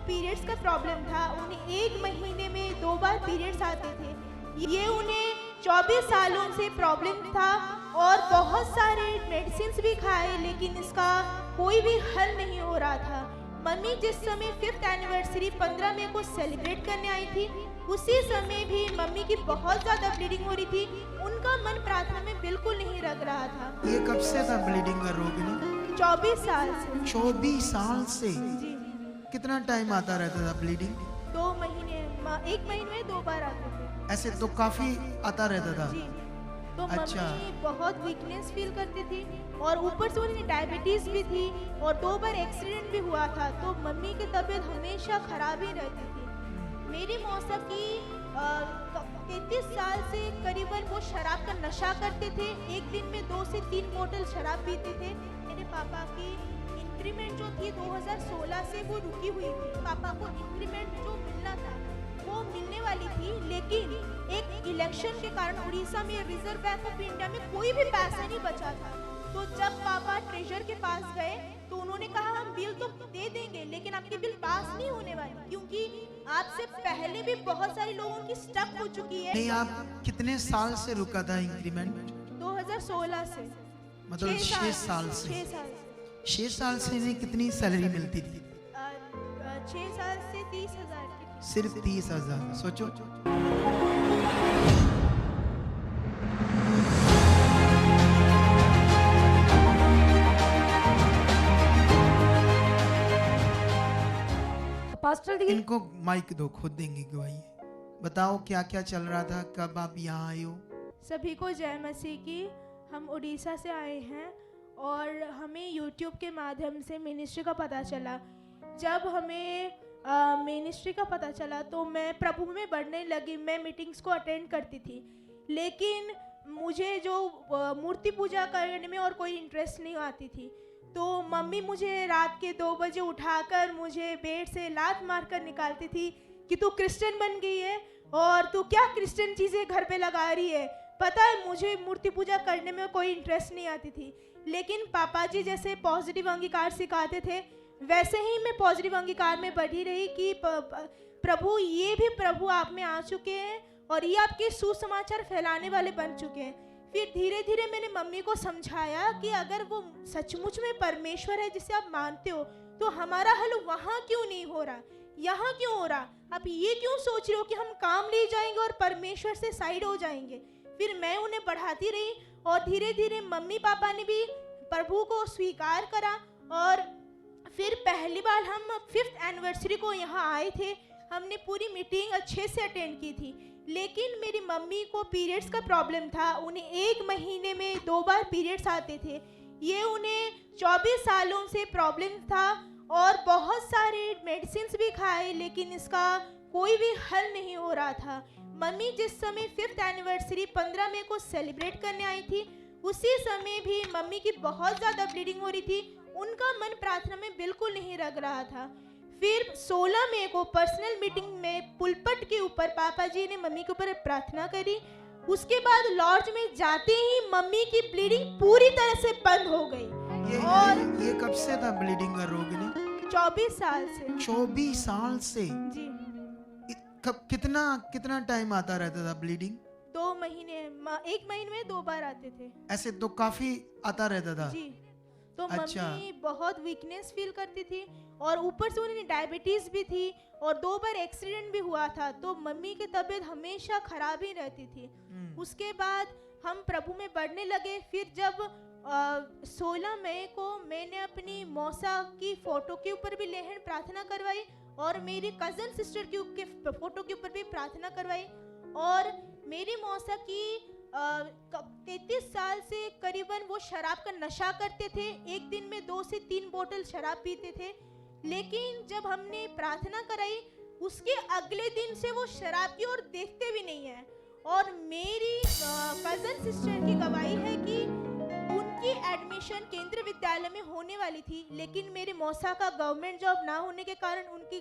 Periods का problem था। उन्हें 1 महीने में 2 बार पीरियड्स आते थे। ये उन्हें 24 सालों से प्रॉब्लम था और बहुत सारे मेडिसिन भी खाए, लेकिन इसका कोई भी हल नहीं हो रहा था। मम्मी जिस समय 5th एनिवर्सरी 15 मई को सेलिब्रेट करने आई थी, उसी समय भी मम्मी की बहुत ज़्यादा ब्लीडिंग हो रही थी। उनका मन प्रार्थना में बिल्कुल नहीं लग रहा था। ये कब से था ब्लीडिंग का रोग? 24 साल से। 24 साल से। जी। कितना टाइम आता रहता था ब्लीडिंग? 2 महीने, 1 महीने में 2 बार आते थे। ऐसे तो काफी आता रहता था। जी। तो अच्छा। मम्मी बहुत वीकनेस फील करती थी और ऊपर से उन्हें डायबिटीज भी थी और 2 बार एक्सीडेंट भी हुआ था, तो मम्मी की तबीयत हमेशा खराब ही रहती थी। मेरी मौसा की 33 साल से करीबन वो शराब का नशा करते थे। एक दिन में 2 से 3 बोतल शराब पीते थे। मेरे पापा की इंक्रीमेंट जो थी 2016 से वो रुकी हुई थी। पापा को इंक्रीमेंट जो मिलना था वो मिलने वाली थी, लेकिन एक इलेक्शन के कारण उड़ीसा में रिजर्व बैंक ऑफ इंडिया में कोई भी पैसा नहीं बचा था। तो जब पापा ट्रेजर के पास गए तो उन्होंने कहा हम बिल तो दे देंगे, लेकिन आपकी बिल पास नहीं होने वाली, क्योंकि आपसे पहले भी बहुत सारे लोगों की स्टक हो चुकी है। नहीं, आप कितने साल से रुका था इंक्रीमेंट? 2016 से। मतलब 6 साल से। 6 साल 6 साल से इन्हें कितनी सैलरी मिलती थी? 6 साल से 30,000 की थी। सिर्फ 30,000। सोचो। पास्टर दी इनको माइक दो, खुद देंगे गवाही। बताओ क्या क्या चल रहा था, कब आप यहाँ आए हो? सभी को जय मसीह की। हम उड़ीसा से आए हैं और हमें यूट्यूब के माध्यम से मिनिस्ट्री का पता चला। जब हमें मिनिस्ट्री का पता चला तो मैं प्रभु में बढ़ने लगी। मैं मीटिंग्स को अटेंड करती थी, लेकिन मुझे जो मूर्ति पूजा करने में और कोई इंटरेस्ट नहीं आती थी। तो मम्मी मुझे रात के 2 बजे उठाकर मुझे बेड से लात मारकर निकालती थी कि तू क्रिश्चियन बन गई है और तू क्या क्रिश्चियन चीज़ें घर पे लगा रही है। पता है मुझे मूर्ति पूजा करने में कोई इंटरेस्ट नहीं आती थी, लेकिन पापा जी जैसे पॉजिटिव अंगीकार सिखाते थे वैसे ही मैं पॉजिटिव अंगीकार में बढ़ी रही कि प्रभु ये भी प्रभु आप में आ चुके हैं और ये आपके सुसमाचार फैलाने वाले बन चुके हैं। फिर धीरे धीरे मैंने मम्मी को समझाया कि अगर वो सचमुच में परमेश्वर है जिसे आप मानते हो तो हमारा हल वहाँ क्यों नहीं हो रहा, यहाँ क्यों हो रहा। आप ये क्यों सोच रहे हो कि हम काम ले जाएंगे और परमेश्वर से साइड हो जाएंगे। फिर मैं उन्हें बढ़ाती रही और धीरे धीरे मम्मी पापा ने भी प्रभु को स्वीकार करा और फिर पहली बार हम 5th एनिवर्सरी को यहाँ आए थे। हमने पूरी मीटिंग अच्छे से अटेंड की थी, लेकिन मेरी मम्मी को पीरियड्स का प्रॉब्लम था। उन्हें 1 महीने में 2 बार पीरियड्स आते थे। ये उन्हें 24 सालों से प्रॉब्लम था और बहुत सारे मेडिसिन भी खाए, लेकिन इसका कोई भी हल नहीं हो रहा था। मम्मी जिस समय 5th एनिवर्सरी 15 मई को सेलिब्रेट करने आई थी, उसी समय भी मम्मी की बहुत ज़्यादा ब्लीडिंग हो रही थी। उनका मन प्रार्थना में बिल्कुल नहीं लग रहा था। फिर 16 मई को पर्सनल मीटिंग में पुलपट के ऊपर पापा जी ने मम्मी के ऊपर प्रार्थना करी। उसके बाद लॉज में जाते ही मम्मी की ब्लीडिंग पूरी तरह से बंद हो गई। और ये कब से था ब्लीडिंग का रोग? 24 साल से। 24 साल से। जी। कितना टाइम आता रहता था ब्लीडिंग? 2 महीने, 1 महीने में 2 बार आते थे। ऐसे तो काफी आता रहता था। जी। तो अच्छा। मम्मी बहुत वीकनेस फील करती थी और ऊपर से उन्हें डायबिटीज भी थी और 2 बार एक्सीडेंट भी हुआ था, तो मम्मी की तबीयत हमेशा खराब ही रहती थी। उसके बाद हम प्रभु में बढ़ने लगे। फिर जब 16 मई को मैंने अपनी मौसा की फोटो के ऊपर भी लेहन प्रार्थना करवाई और मेरी कजन सिस्टर के फोटो के ऊपर भी प्रार्थना करवाई। और मेरी मौसा की 33 साल से करीबन वो शराब का नशा करते थे। एक दिन में 2 से 3 बोतल शराब पीते थे, लेकिन जब हमने प्रार्थना कराई उसके अगले दिन से वो शराब की ओर देखते भी नहीं है। और मेरी कजन सिस्टर की गवाही है कि उनकी एडमिशन केंद्रीय विद्यालय में होने वाली थी, लेकिन मेरे मौसा का गवर्नमेंट जॉब ना होने के कारण उनकी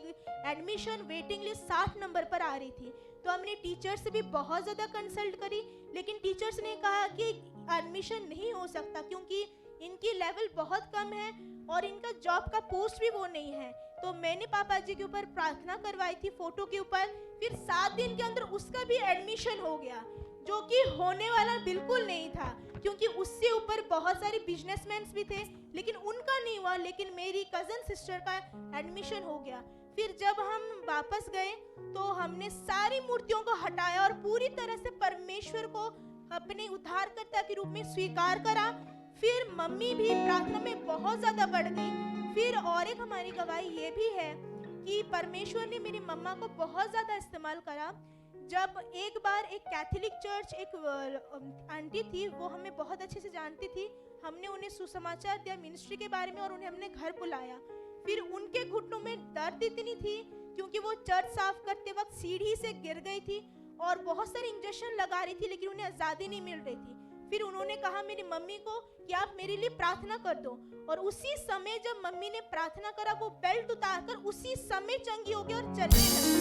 एडमिशन वेटिंग लिस्ट 60 नंबर पर आ रही थी। तो हमने टीचर से भी बहुत ज़्यादा कंसल्ट करी, लेकिन टीचर्स ने कहा कि एडमिशन नहीं हो सकता क्योंकि इनकी लेवल बहुत कम है और इनका जॉब का पोस्ट भी वो नहीं है। तो मैंने पापा जी के ऊपर प्रार्थना करवाई थी फोटो के ऊपर। फिर 7 दिन के अंदर उसका भी एडमिशन हो गया, जो कि होने वाला बिल्कुल नहीं था, क्योंकि उससे ऊपर बहुत सारे बिजनेसमैन भी थे, लेकिन उनका नहीं हुआ, लेकिन मेरी कजन सिस्टर का एडमिशन हो गया। फिर जब हम वापस गए तो हमने सारी मूर्तियों को हटाया और पूरी तरह से परमेश्वर को अपने उद्धारकर्ता के रूप में स्वीकार करा। फिर मम्मी भी प्रार्थना में बहुत ज्यादा बढ़ गई। फिर और एक हमारी गवाही ये भी है कि परमेश्वर ने मेरी मम्मा को बहुत ज्यादा इस्तेमाल करा। जब एक बार एक कैथोलिक चर्च एक आंटी थी, वो हमें बहुत अच्छे से जानती थी, हमने उन्हें सुसमाचार दिया मिनिस्ट्री के बारे में और उन्हें हमने घर बुलाया। फिर उनके घुटनों में दर्द इतनी थी क्योंकि वो चर्च साफ करते वक्त सीढ़ी से गिर गई थी और बहुत सारे इंजेक्शन लगा रही थी, लेकिन उन्हें आज़ादी नहीं मिल रही थी। फिर उन्होंने कहा मेरी मम्मी को कि आप मेरे लिए प्रार्थना कर दो, और उसी समय जब मम्मी ने प्रार्थना करा, वो बेल्ट उतारकर उसी समय चंगी हो गई और चलने लगी।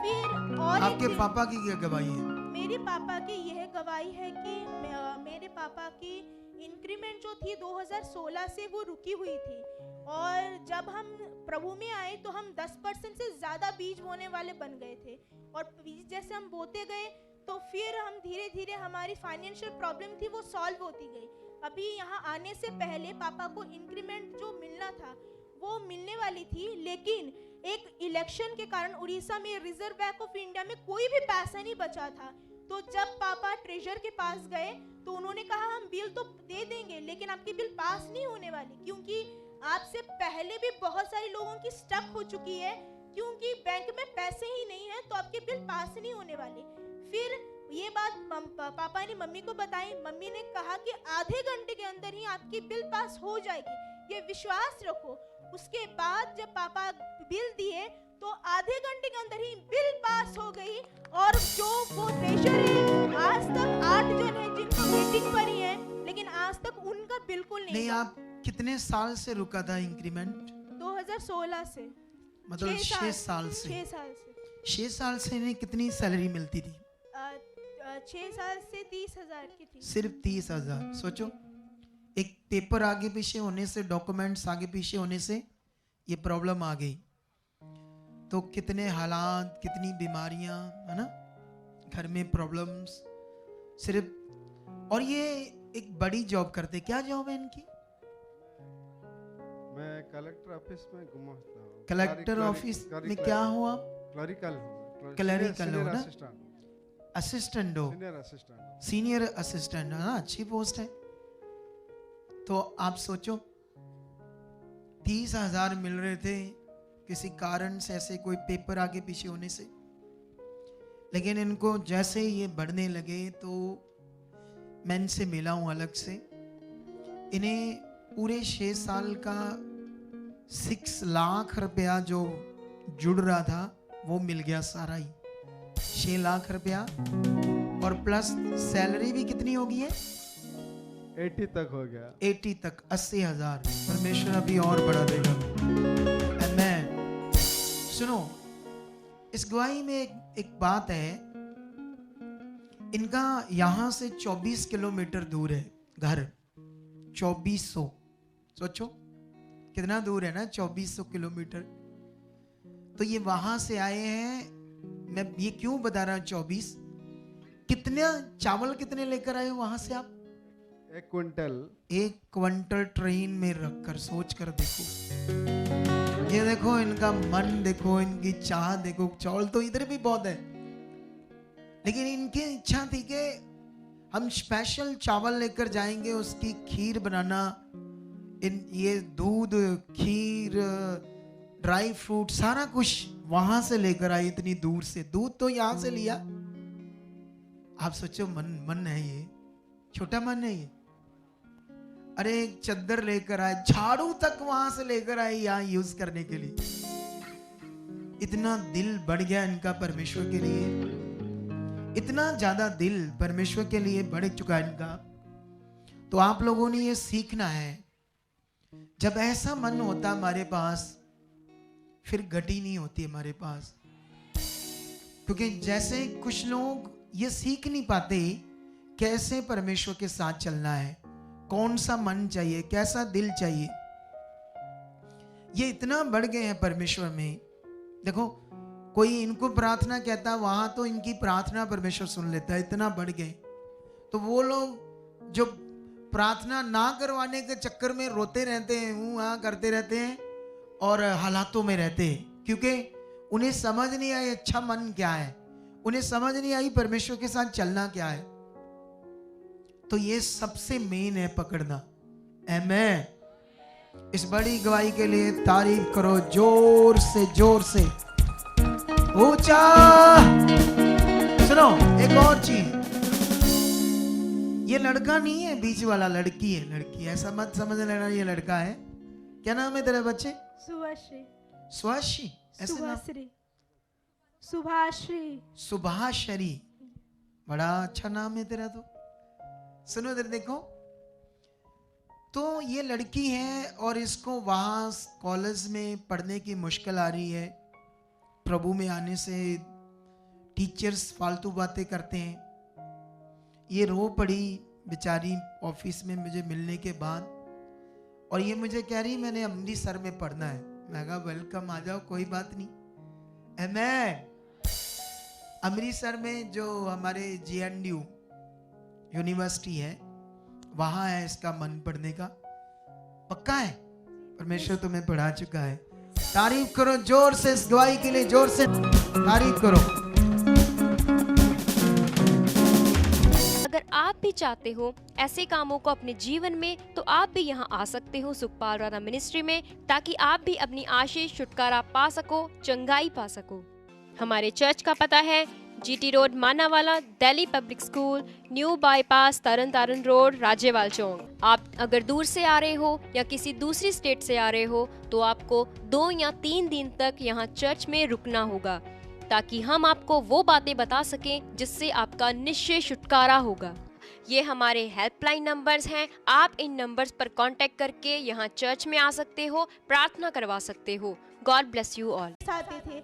फिर और आपके पापा की क्या गवाही है? मेरे पापा की यह गवाही है कि मेरे पापा की इंक्रीमेंट जो थी 2016 से वो रुकी हुई थी, और जब हम प्रभु में आए तो हम 10% से ज़्यादा बीज बोने वाले बन गए थे, और बीज जैसे हम बोते गए तो फिर हम धीरे धीरे हमारी फाइनेंशियल प्रॉब्लम थी वो सॉल्व होती गई। अभी यहाँ आने से पहले पापा को इंक्रीमेंट जो मिलना था वो मिलने वाली थी, लेकिन एक इलेक्शन के कारण उड़ीसा में रिजर्व बैंक ऑफ इंडिया में कोई भी पैसा नहीं बचा था। तो जब पापा ट्रेजर के पास गए तो उन्होंने कहा हम बिल तो दे देंगे, लेकिन आपकी बिल पास नहीं होने वाली, क्योंकि आपसे पहले भी बहुत सारे लोगों की स्टक हो चुकी है, क्योंकि बैंक में पैसे ही नहीं है, तो आपकी बिल पास नहीं होने वाली। फिर ये बात पापा ने मम्मी को बताई। मम्मी ने कहा कि आधे घंटे के अंदर ही आपकी बिल पास हो जाएगी, ये विश्वास रखो। उसके बाद जब पापा बिल दिए तो आधे घंटे के अंदर ही बिल पास हो गई, और जो वो ट्रेजर है आज तक 8 जन है जिनको मीटिंग पर ही है, लेकिन आज तक उनका बिल्कुल नहीं। आप कितने साल से रुका था इंक्रीमेंट? 2016 से, मतलब 6 साल से। 6 साल से 6 साल से इन्हें कितनी सैलरी मिलती थी? 6 साल से 30,000 की थी। सिर्फ 30,000। सोचो, एक पेपर आगे पीछे होने से, डॉक्यूमेंट्स आगे पीछे होने से ये प्रॉब्लम आ गई, तो कितने हालात, कितनी बीमारियां, है ना, घर में प्रॉब्लम्स सिर्फ। और ये एक बड़ी जॉब करते। क्या जॉब है इनकी? मैं कलेक्टर ऑफिस में घुमाता हूँ। कलेक्टर ऑफिस में क्या हुआ? क्लरिकल हो ना, असिस्टेंट हो, सीनियर असिस्टेंट, हाँ, अच्छी पोस्ट है। तो आप सोचो 30,000 मिल रहे थे, किसी कारण से ऐसे कोई पेपर आगे पीछे होने से, लेकिन इनको जैसे ही ये बढ़ने लगे तो मैं इनसे मिला हूं अलग से। इन्हें पूरे 6 साल का 6 लाख रुपया जो जुड़ रहा था वो मिल गया सारा ही, 6 लाख रुपया, और प्लस सैलरी भी कितनी होगी है? 80 तक हो गया। 80 तक, 80,000। परमेश्वर अभी और बढ़ा देगा। आमेन। सुनो, इस गवाही में एक बात है, इनका यहां से 24 किलोमीटर दूर है घर। 2400, सोचो कितना दूर है ना, 2400 किलोमीटर। तो ये वहां से आए हैं। मैं ये क्यों बता रहा हूं 24? कितना चावल कितने लेकर आए वहां से आप? 1 क्विंटल। 1 क्विंटल ट्रेन में रखकर, सोच कर देखो। ये देखो इनका मन, देखो इनकी चाह, देखो चावल तो इधर भी बहुत है, लेकिन इनकी इच्छा थी कि हम स्पेशल चावल लेकर जाएंगे, उसकी खीर बनाना, ये दूध, खीर, ड्राई फ्रूट, सारा कुछ वहां से लेकर आए, इतनी दूर से। दूध तो यहां से लिया। आप सोचो, मन है ये, छोटा मन है ये। अरे एक चद्दर लेकर आए, झाड़ू तक वहां से लेकर आए यहाँ यूज करने के लिए। इतना दिल बढ़ गया इनका परमेश्वर के लिए, इतना ज्यादा दिल परमेश्वर के लिए बढ़ चुका है इनका। तो आप लोगों ने ये सीखना है, जब ऐसा मन होता हमारे पास, फिर घटी नहीं होती हमारे पास। क्योंकि जैसे कुछ लोग ये सीख नहीं पाते कैसे परमेश्वर के साथ चलना है, कौन सा मन चाहिए, कैसा दिल चाहिए। ये इतना बढ़ गए हैं परमेश्वर में। देखो कोई इनको प्रार्थना कहता है, वहां तो इनकी प्रार्थना परमेश्वर सुन लेता है, इतना बढ़ गए। तो वो लोग जो प्रार्थना ना करवाने के चक्कर में रोते रहते हैं, हाँ करते रहते हैं और हालातों में रहते हैं, क्योंकि उन्हें समझ नहीं आई अच्छा मन क्या है, उन्हें समझ नहीं आई परमेश्वर के साथ चलना क्या है। तो ये सबसे मेन है पकड़ना। आमीन। इस बड़ी गवाही के लिए तारीफ करो जोर से, जोर से ऊंचा। सुनो एक और चीज, ये लड़का नहीं है बीच वाला, लड़की है, लड़की। ऐसा मत समझ लेना ये लड़का है। क्या नाम है तेरे बच्चे? सुभाश्री। सुभाश्री, ऐसे नाम? सुभाश्री। सुभाश्री। सुभाश्री, बड़ा अच्छा नाम है तेरा। तो सुनो इधर देखो, तो ये लड़की है और इसको वहां कॉलेज में पढ़ने की मुश्किल आ रही है। प्रभु में आने से टीचर्स फालतू बातें करते हैं। ये रो पड़ी बेचारी ऑफिस में मुझे मिलने के बाद, और ये मुझे कह रही मैंने अमृतसर में पढ़ना है। मैं कहा वेलकम, आ जाओ, कोई बात नहीं। आमीन। अमृतसर में जो हमारे JNU यूनिवर्सिटी है, वहां है इसका मन पढ़ने का। पक्का है? परमेश्वर तुम्हें पढ़ा चुका है। तारीफ करो जोर से इस गवाही के लिए, जोर से तारीफ करो। अगर आप भी चाहते हो ऐसे कामों को अपने जीवन में, तो आप भी यहाँ आ सकते हो सुखपाल राणा मिनिस्ट्री में, ताकि आप भी अपनी आशीष छुटकारा पा सको, चंगाई पा सको। हमारे चर्च का पता है GT road Manawala, Delhi public school, new bypass, Tarn Taran road, Rajyawal चौक। आप अगर दूर से आ रहे हो या किसी दूसरी स्टेट से आ रहे हो, तो आपको 2 या 3 दिन तक यहाँ चर्च में रुकना होगा, ताकि हम आपको वो बातें बता सकें जिससे आपका निश्चय छुटकारा होगा। ये हमारे हेल्पलाइन नंबर्स हैं। आप इन नंबर्स पर कांटेक्ट करके यहाँ चर्च में आ सकते हो, प्रार्थना करवा सकते हो। God bless you all. आते थे